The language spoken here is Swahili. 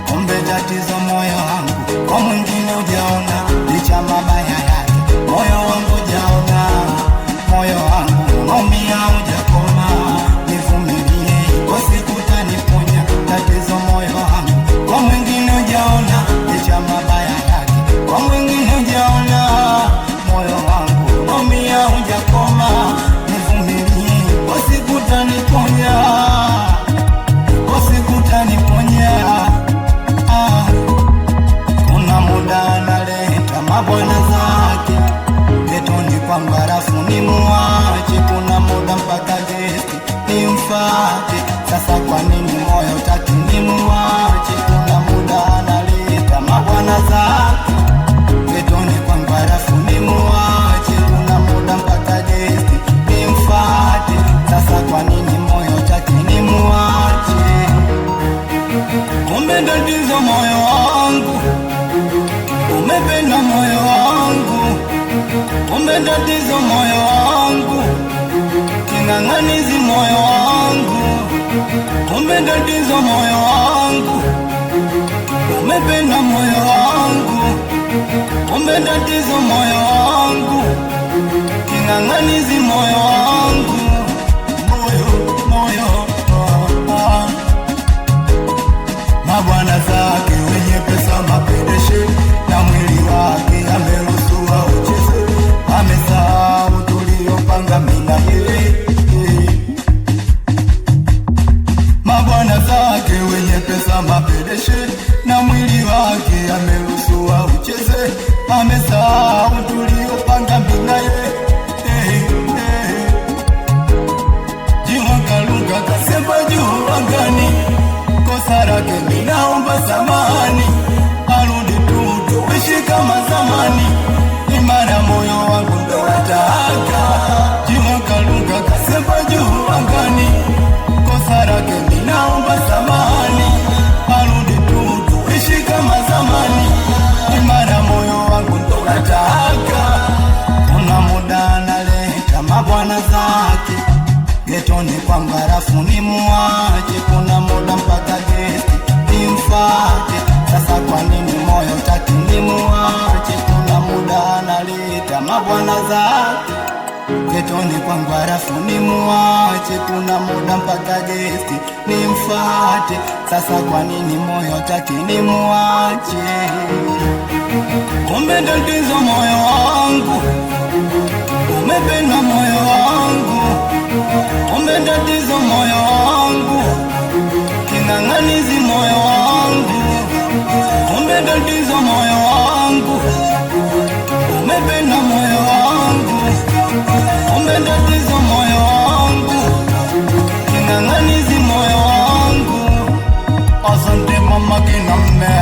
Kumbe tatizo moyo wangu kwa mwingine ujaona, licha mabaya yake moyo wangu ujaona. Moyo wangu unaumia ujakoma, nivumilie kwa siku utaniponya. Tatizo moyo wangu kwa mwingine ujaona, licha mabaya yake kwa mwingine ujaona. Moyo wangu unaumia ujakoma, nivumilie kwa siku utaniponya, kwa siku utaniponya. Kuna muda analeta mabwana zake getoni kwa barafu ni muache, kuna muda mpaka gesti ni mfate. Sasa kwa nini moyo taki ni muache? Kuna muda analeta mabwana zake getoni kwa barafu ni muache, kuna muda mpaka gesti ni mfate. Sasa kwa nini moyo taki ni muache? Kumbe tatizo moyo wangu, umependa moyo wangu. Kumbe tatizo moyo wangu, king'ang'anizi moyo wangu. Kumbe tatizo moyo wangu, umependa moyo wangu. Kumbe tatizo moyo wangu, king'ang'anizi moyo wangu. Moyo mabwana zake wenye pesa mapendeshe, na mwili wake ameruhusiwa ucheze. Amesahau tuliopanga mimi na yeye. Mabwana zake wenye pesa mapendeshe, na mwili wake ameruhusiwa ucheze. Amesahau tuliopanga mimi na yeye. Jiwa kalunga kasema juu angani, kosa lake ninaomba samahani, arudi tu tuishi kama zamani. Imara moyo wangu ndo nataka, jiwa kalunga kasema juu angani, kosa lake ninaomba samahani, arudi tu tuishi kama zamani. Imara moyo wangu ndo nataka. Kuna muda analeta mabwana zake getoni kwa barafu ni muache, kuna muda mpaka gesti ni mfate. Sasa kwa nini moyo taki ni muache? Kuna muda analeta mabwana zake getoni kwa barafu ni muache, kuna muda mpaka gesti ni mfate. Sasa kwa nini moyo taki ni muache? Kumbe tatizo moyo wangu, umependa moyo wangu. Kumbe tatizo moyo wangu, king'ang'anizi moyo wangu. Kumbe tatizo moyo wangu, umependa moyo wangu. Kumbe tatizo moyo wangu, king'ang'anizi moyo wangu. Asante mama Kinambe.